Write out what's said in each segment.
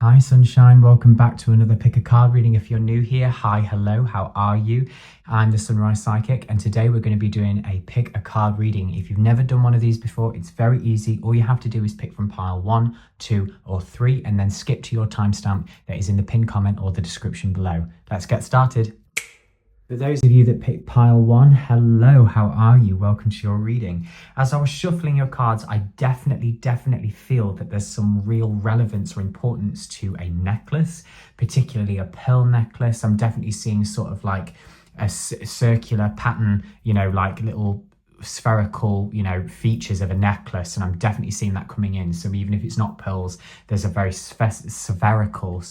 Hi, Sunshine. Welcome back to another pick a card reading. If you're new here, hi, hello, how are you? I'm the Sunrise Psychic, and today we're going to be doing a pick a card reading. If you've never done one of these before, it's very easy. All you have to do is pick from pile 1, 2, or 3, and then skip to your timestamp that is in the pinned comment or the description below. Let's get started. For those of you that picked pile 1, hello, how are you? Welcome to your reading. As I was shuffling your cards, I definitely feel that there's some real relevance or importance to a necklace, particularly a pearl necklace. I'm definitely seeing sort of like a circular pattern, like little spherical, features of a necklace, and I'm definitely seeing that coming in. So even if it's not pearls, there's a very spherical,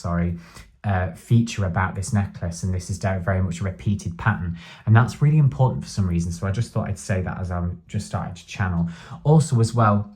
feature about this necklace, and this is very much a repeated pattern, and that's really important for some reason. So I just thought I'd say that as I'm just starting to channel. Also as well,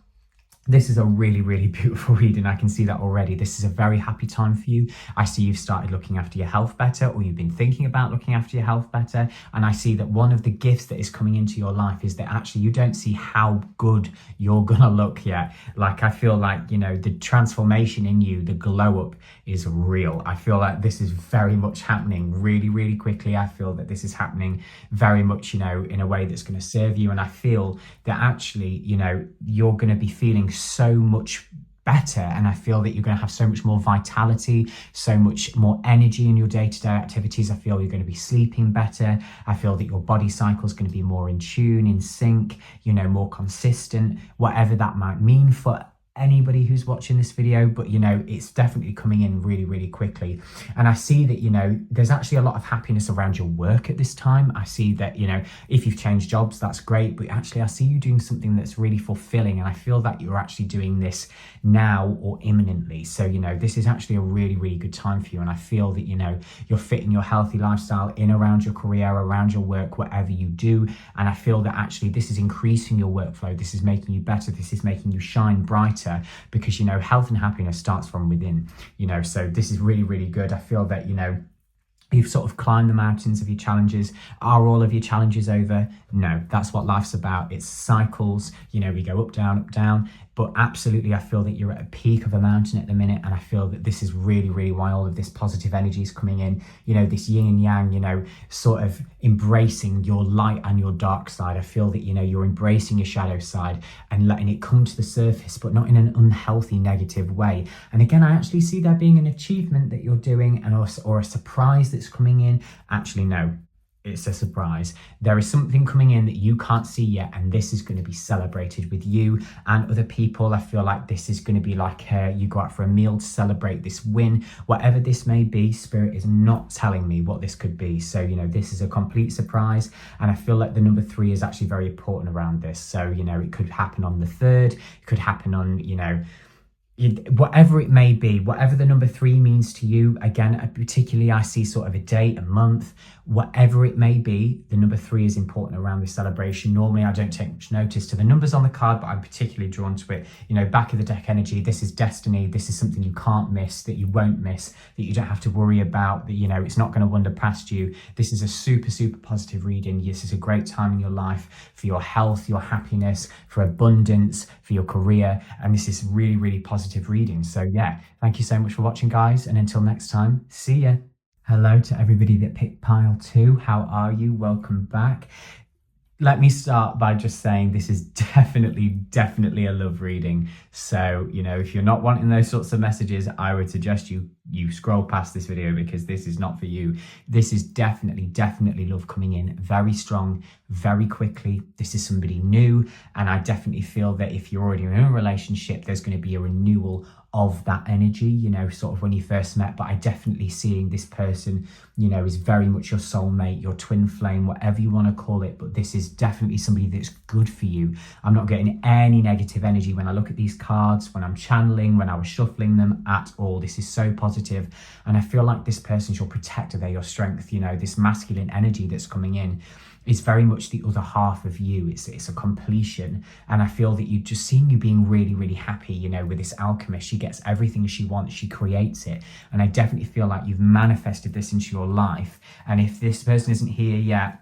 this is a really beautiful reading. I can see that already. This is a very happy time for you. I see you've started looking after your health better, or you've been thinking about looking after your health better. And I see that one of the gifts that is coming into your life is that actually you don't see how good you're gonna look yet. Like, I feel like, the transformation in you, the glow up is real. I feel like this is very much happening really quickly. I feel that this is happening very much, in a way that's going to serve you. And I feel that actually, you're going to be feeling so much better, and I feel that you're going to have so much more vitality, so much more energy in your day-to-day activities. I feel you're going to be sleeping better. I feel that your body cycle is going to be more in tune, in sync, more consistent, whatever that might mean for anybody who's watching this video. But it's definitely coming in really quickly. And I see that there's actually a lot of happiness around your work at this time. I see that if you've changed jobs, that's great, but actually I see you doing something that's really fulfilling, and I feel that you're actually doing this now or imminently. So this is actually a really good time for you, and I feel that you're fitting your healthy lifestyle in around your career, around your work, whatever you do. And I feel that actually this is increasing your workflow, this is making you better, this is making you shine brighter, because health and happiness starts from within. So this is really good. I feel that you've sort of climbed the mountains of your challenges. Are all of your challenges over? No, that's what life's about. It's cycles. We go up, down. But absolutely, I feel that you're at a peak of a mountain at the minute, and I feel that this is really why all of this positive energy is coming in. This yin and yang, sort of embracing your light and your dark side. I feel that, you're embracing your shadow side and letting it come to the surface, but not in an unhealthy, negative way. And again, I actually see there being an achievement that you're doing, and or a surprise that's coming in. Actually, no. It's a surprise. There is something coming in that you can't see yet, and this is going to be celebrated with you and other people. I feel like this is going to be like you go out for a meal to celebrate this win. Whatever this may be, Spirit is not telling me what this could be. So, this is a complete surprise, and I feel like the number 3 is actually very important around this. So, it could happen on the 3rd, it could happen on, whatever it may be, whatever the number 3 means to you. Again, particularly I see sort of a date, a month, whatever it may be, the number 3 is important around this celebration. Normally I don't take much notice to the numbers on the card, but I'm particularly drawn to it. Back of the deck energy, this is destiny. This is something you can't miss, that you won't miss, that you don't have to worry about, that it's not going to wander past you. This is a super positive reading. This is a great time in your life for your health, your happiness, for abundance, for your career, and this is really positive reading. So yeah, thank you so much for watching, guys, and until next time, see ya. Hello to everybody that picked pile 2. How are you? Welcome back. Let me start by just saying this is definitely a love reading. So, if you're not wanting those sorts of messages, I would suggest you scroll past this video, because this is not for you. This is definitely love coming in very strong, very quickly. This is somebody new, and I definitely feel that if you're already in a relationship, there's going to be a renewal of that energy, sort of when you first met. But I definitely seeing this person, is very much your soulmate, your twin flame, whatever you want to call it. But this is definitely somebody that's good for you. I'm not getting any negative energy when I look at these cards, when I'm channeling, when I was shuffling them at all. This is so positive, and I feel like this person's your protector, they're your strength. This masculine energy that's coming in is very much the other half of you. It's a completion, and I feel that you just seeing you being really happy, with this alchemist. She gets everything she wants, she creates it, and I definitely feel like you've manifested this into your life. And if this person isn't here yet,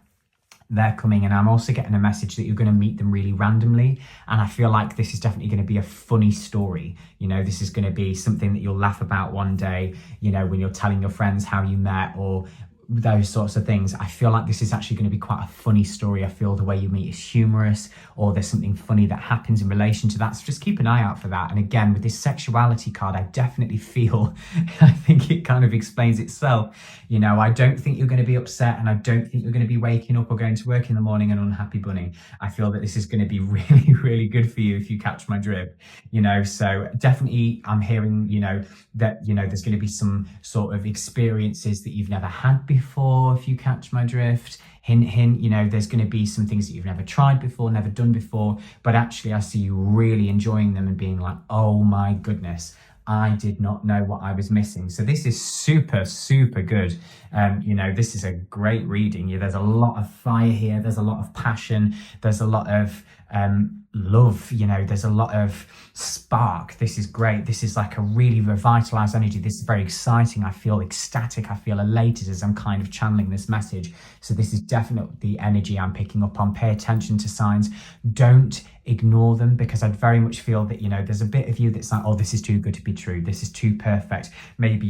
they're coming, and I'm also getting a message that you're going to meet them really randomly, and I feel like this is definitely going to be a funny story. This is going to be something that you'll laugh about one day, when you're telling your friends how you met, or those sorts of things. I feel like this is actually going to be quite a funny story. I feel the way you meet is humorous, or there's something funny that happens in relation to that. So just keep an eye out for that. And again, with this sexuality card, I definitely feel, I think it kind of explains itself. I don't think you're going to be upset, and I don't think you're going to be waking up or going to work in the morning an unhappy bunny. I feel that this is going to be really, really good for you if you catch my drift. So definitely I'm hearing, that, there's going to be some sort of experiences that you've never had before, if you catch my drift. Hint, hint, there's going to be some things that you've never tried before, never done before, but actually I see you really enjoying them and being like, oh my goodness, I did not know what I was missing. So this is super, super good. This is a great reading. There's a lot of fire here. There's a lot of passion. There's a lot of love. There's a lot of spark. This is great. This is like a really revitalized energy. This is very exciting. I feel ecstatic. I feel elated as I'm kind of channeling this message. So this is definitely the energy I'm picking up on. Pay attention to signs. Don't ignore them, because I very much feel that, there's a bit of you that's like, oh, this is too good to be true. This is too perfect. Maybe,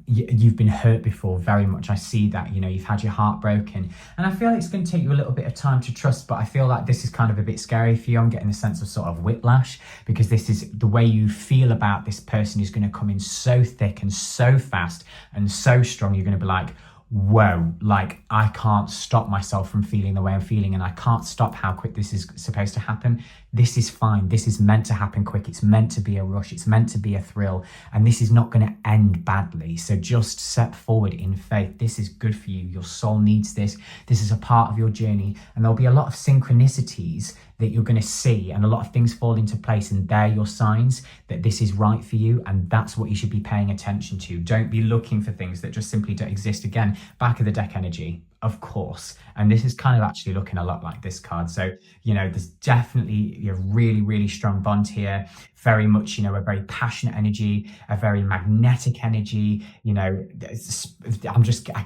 you've been hurt before, very much. I see that, you've had your heart broken, and I feel like it's going to take you a little bit of time to trust, but I feel like this is kind of a bit scary for you. I'm getting a sense of sort of whiplash, because this is the way you feel about this person is going to come in so thick and so fast and so strong. You're going to be like, whoa, like I can't stop myself from feeling the way I'm feeling, and I can't stop how quick this is supposed to happen. This is fine. This is meant to happen quick. It's meant to be a rush. It's meant to be a thrill, and this is not going to end badly. So just step forward in faith. This is good for you. Your soul needs this. This is a part of your journey, and there'll be a lot of synchronicities that you're going to see, and a lot of things fall into place, and they're your signs that this is right for you, and that's what you should be paying attention to. Don't be looking for things that just simply don't exist. Again, back of the deck energy, of course, and this is kind of actually looking a lot like this card. So there's definitely a really, really strong bond here. Very much, a very passionate energy, a very magnetic energy. I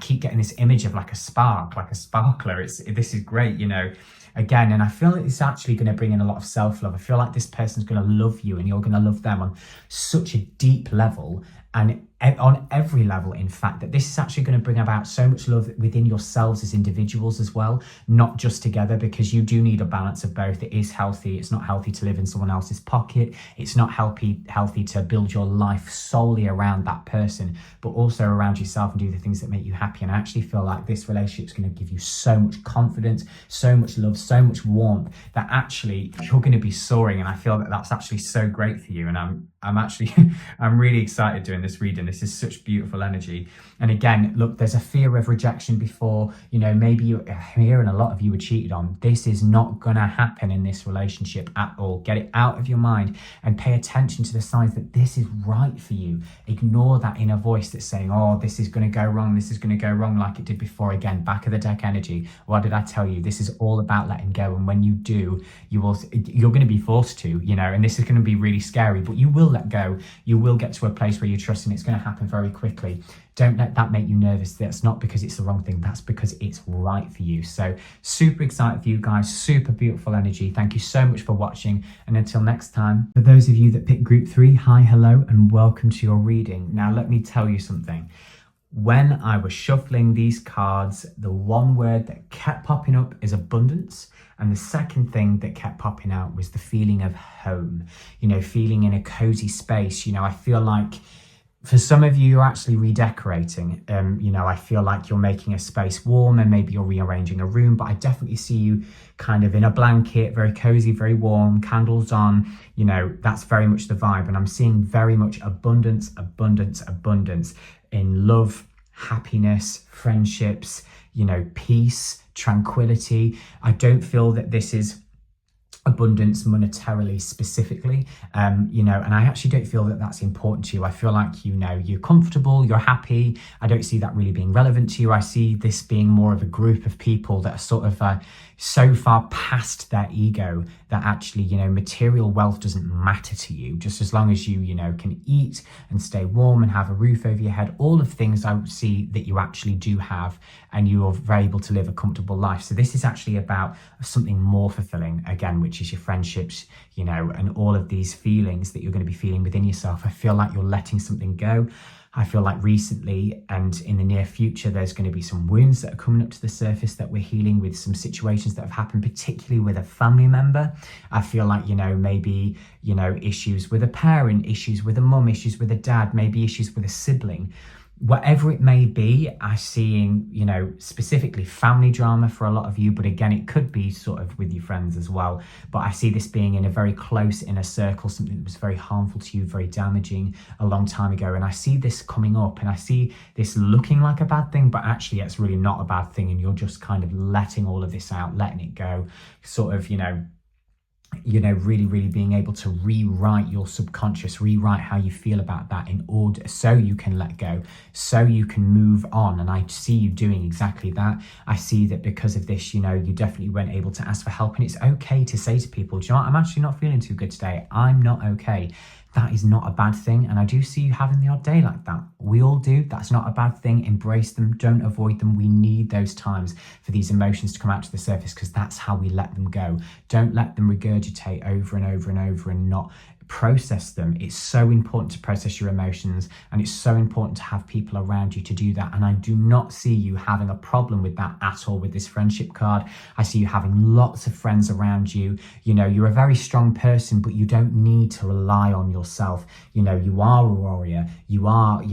keep getting this image of like a spark, like a sparkler. This is great. Again, and I feel like it's actually going to bring in a lot of self-love. I feel like this person's going to love you, and you're going to love them on such a deep level, and on every level, in fact, that this is actually going to bring about so much love within yourselves as individuals as well, not just together, because you do need a balance of both. It is healthy. It's not healthy to live in someone else's pocket. It's not healthy to build your life solely around that person, but also around yourself, and do the things that make you happy. And I actually feel like this relationship is going to give you so much confidence, so much love, so much warmth, that actually you're going to be soaring. And I feel that that's actually so great for you. And I'm actually, I'm really excited doing this reading. This is such beautiful energy. And again, look, there's a fear of rejection before, maybe you're here, and a lot of you were cheated on. This is not going to happen in this relationship at all. Get it out of your mind and pay attention to the signs that this is right for you. Ignore that inner voice that's saying, oh, this is going to go wrong. This is going to go wrong, like it did before. Again, back of the deck energy. What did I tell you? This is all about letting go. And when you do, you're going to be forced to, and this is going to be really scary, but you will let go. You will get to a place where you trust, and it's going to happen very quickly. Don't let that make you nervous. That's not because it's the wrong thing. That's because it's right for you. So super excited for you guys. Super beautiful energy. Thank you so much for watching. And until next time, for those of you that picked group 3, hi, hello, and welcome to your reading. Now, let me tell you something. When I was shuffling these cards, the one word that kept popping up is abundance. And the second thing that kept popping out was the feeling of home, feeling in a cozy space. I feel like for some of you, you're actually redecorating. I feel like you're making a space warm, and maybe you're rearranging a room, but I definitely see you kind of in a blanket, very cozy, very warm, candles on. That's very much the vibe. And I'm seeing very much abundance, abundance, abundance in love, happiness, friendships, peace, tranquility. I don't feel that this is abundance monetarily specifically, and I actually don't feel that that's important to you. I feel like, you're comfortable, you're happy. I don't see that really being relevant to you. I see this being more of a group of people that are sort of so far past their ego that actually, material wealth doesn't matter to you, just as long as you, can eat and stay warm and have a roof over your head. All of things I see that you actually do have, and you are very able to live a comfortable life. So this is actually about something more fulfilling, again, which is your friendships, and all of these feelings that you're going to be feeling within yourself. I feel like you're letting something go. I feel like recently and in the near future, there's going to be some wounds that are coming up to the surface that we're healing with, some situations that have happened, particularly with a family member. I feel like, maybe, issues with a parent, issues with a mum, issues with a dad, maybe issues with a sibling. Whatever it may be, I'm seeing, specifically family drama for a lot of you, but again, it could be sort of with your friends as well. But I see this being in a very close inner circle, something that was very harmful to you, very damaging a long time ago. And I see this coming up, and I see this looking like a bad thing, but actually it's really not a bad thing. And you're just kind of letting all of this out, letting it go, sort of, really, really being able to rewrite your subconscious, rewrite how you feel about that in order so you can let go, so you can move on. And I see you doing exactly that. I see that because of this, you definitely weren't able to ask for help. And it's okay to say to people, do you know what? I'm actually not feeling too good today. I'm not okay. That is not a bad thing. And I do see you having the odd day like that. We all do. That's not a bad thing. Embrace them. Don't avoid them. We need those times for these emotions to come out to the surface, because that's how we let them go. Don't let them regurgitate over and over and over and not process them. It's so important to process your emotions, and it's so important to have people around you to do that. And I do not see you having a problem with that at all with this friendship card. I see you having lots of friends around you. You're a very strong person, but you don't need to rely on yourself. You are a warrior. You are,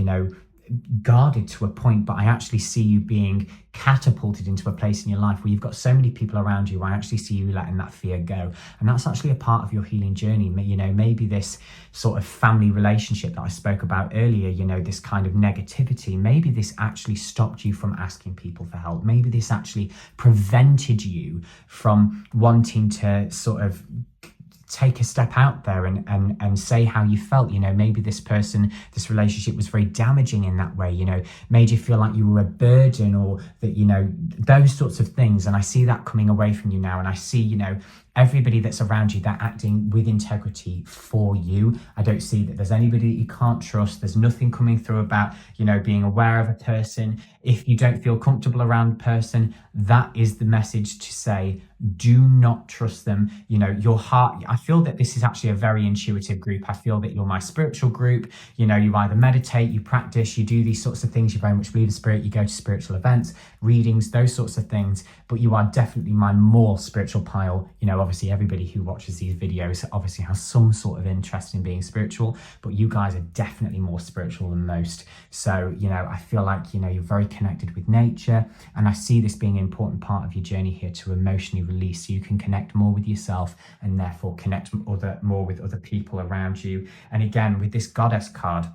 guarded to a point, but I actually see you being catapulted into a place in your life where you've got so many people around you. I actually see you letting that fear go, and that's actually a part of your healing journey. Maybe this sort of family relationship that I spoke about earlier, this kind of negativity, maybe this actually stopped you from asking people for help. Maybe this actually prevented you from wanting to sort of take a step out there and say how you felt. Maybe this relationship was very damaging in that way, made you feel like you were a burden, or that, those sorts of things. And I see that coming away from you now. And I see, everybody that's around you, they're acting with integrity for you. I don't see that there's anybody that you can't trust. There's nothing coming through about, being aware of a person. If you don't feel comfortable around a person, that is the message to say, do not trust them. Your heart, I feel that this is actually a very intuitive group. I feel that you're my spiritual group. You either meditate, you practice, you do these sorts of things. You very much believe in spirit. You go to spiritual events, readings, those sorts of things. But you are definitely my more spiritual pile. Obviously everybody who watches these videos obviously has some sort of interest in being spiritual, but you guys are definitely more spiritual than most. So, I feel like, you're very connected with nature, and I see this being an important part of your journey here to emotionally release, so you can connect more with yourself and therefore connect more with other people around you. And again, with this goddess card,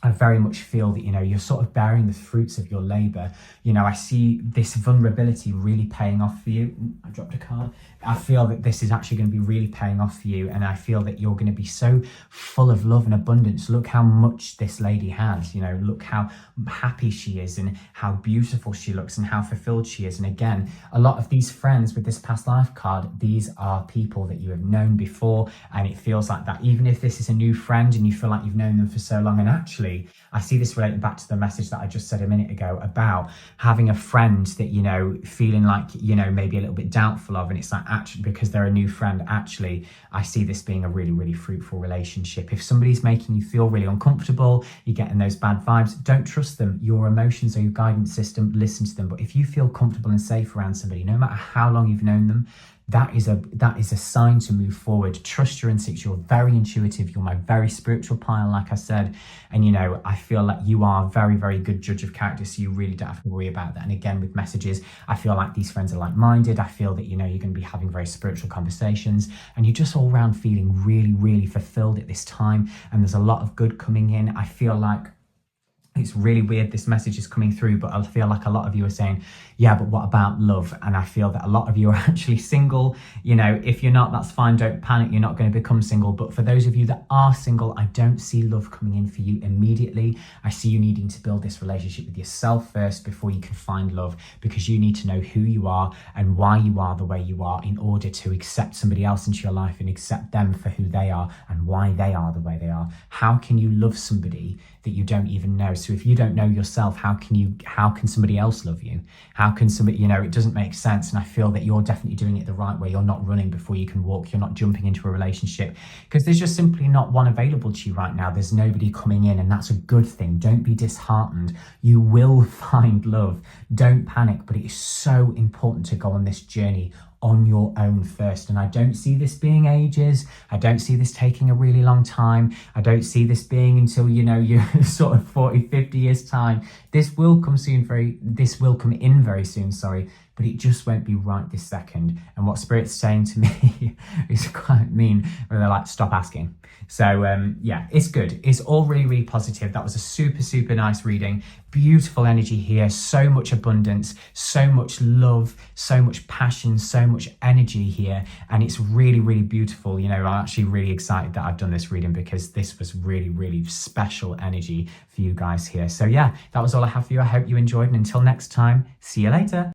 I very much feel that, you're sort of bearing the fruits of your labor. I see this vulnerability really paying off for you. I dropped a card. I feel that this is actually going to be really paying off for you. And I feel that you're going to be so full of love and abundance. Look how much this lady has, look how happy she is and how beautiful she looks and how fulfilled she is. And again, a lot of these friends with this past life card, these are people that you have known before. And it feels like that, even if this is a new friend and you feel like you've known them for so long. And actually, I see this relating back to the message that I just said a minute ago about having a friend that, feeling like, maybe a little bit doubtful of, and it's like, actually, because they're a new friend, actually, I see this being a really, really fruitful relationship. If somebody's making you feel really uncomfortable, you're getting those bad vibes, don't trust them. Your emotions are your guidance system, listen to them. But if you feel comfortable and safe around somebody, no matter how long you've known them, that is a sign to move forward. Trust your instincts. You're very intuitive. You're my very spiritual pile, like I said. And, I feel like you are a very, very good judge of character. So you really don't have to worry about that. And again, with messages, I feel like these friends are like-minded. I feel that, you're going to be having very spiritual conversations, and you're just all around feeling really, really fulfilled at this time. And there's a lot of good coming in. I feel like It's really weird this message is coming through, but I feel like a lot of you are saying, yeah, but what about love? And I feel that a lot of you are actually single. You know, if you're not, that's fine. Don't panic. You're not going to become single. But for those of you that are single, I don't see love coming in for you immediately. I see you needing to build this relationship with yourself first before you can find love, because you need to know who you are and why you are the way you are in order to accept somebody else into your life and accept them for who they are and why they are the way they are. How can you love somebody that you don't even know? So if you don't know yourself, how can somebody else love you? How can somebody, it doesn't make sense. And I feel that you're definitely doing it the right way. You're not running before you can walk. You're not jumping into a relationship because there's just simply not one available to you right now. There's nobody coming in, and that's a good thing. Don't be disheartened. You will find love. Don't panic, but it is so important to go on this journey on your own first. And I don't see this being ages. I don't see this taking a really long time. I don't see this being until, you're sort of 40, 50 years time. This will come in very soon, but it just won't be right this second. And what Spirit's saying to me is quite mean, where they're like, stop asking. So it's good. It's all really, really positive. That was a super, super nice reading. Beautiful energy here. So much abundance, so much love, so much passion, so much energy here. And it's really, really beautiful. I'm actually really excited that I've done this reading because this was really, really special energy for you guys here. So yeah, that was all I have for you. I hope you enjoyed. And until next time, see you later.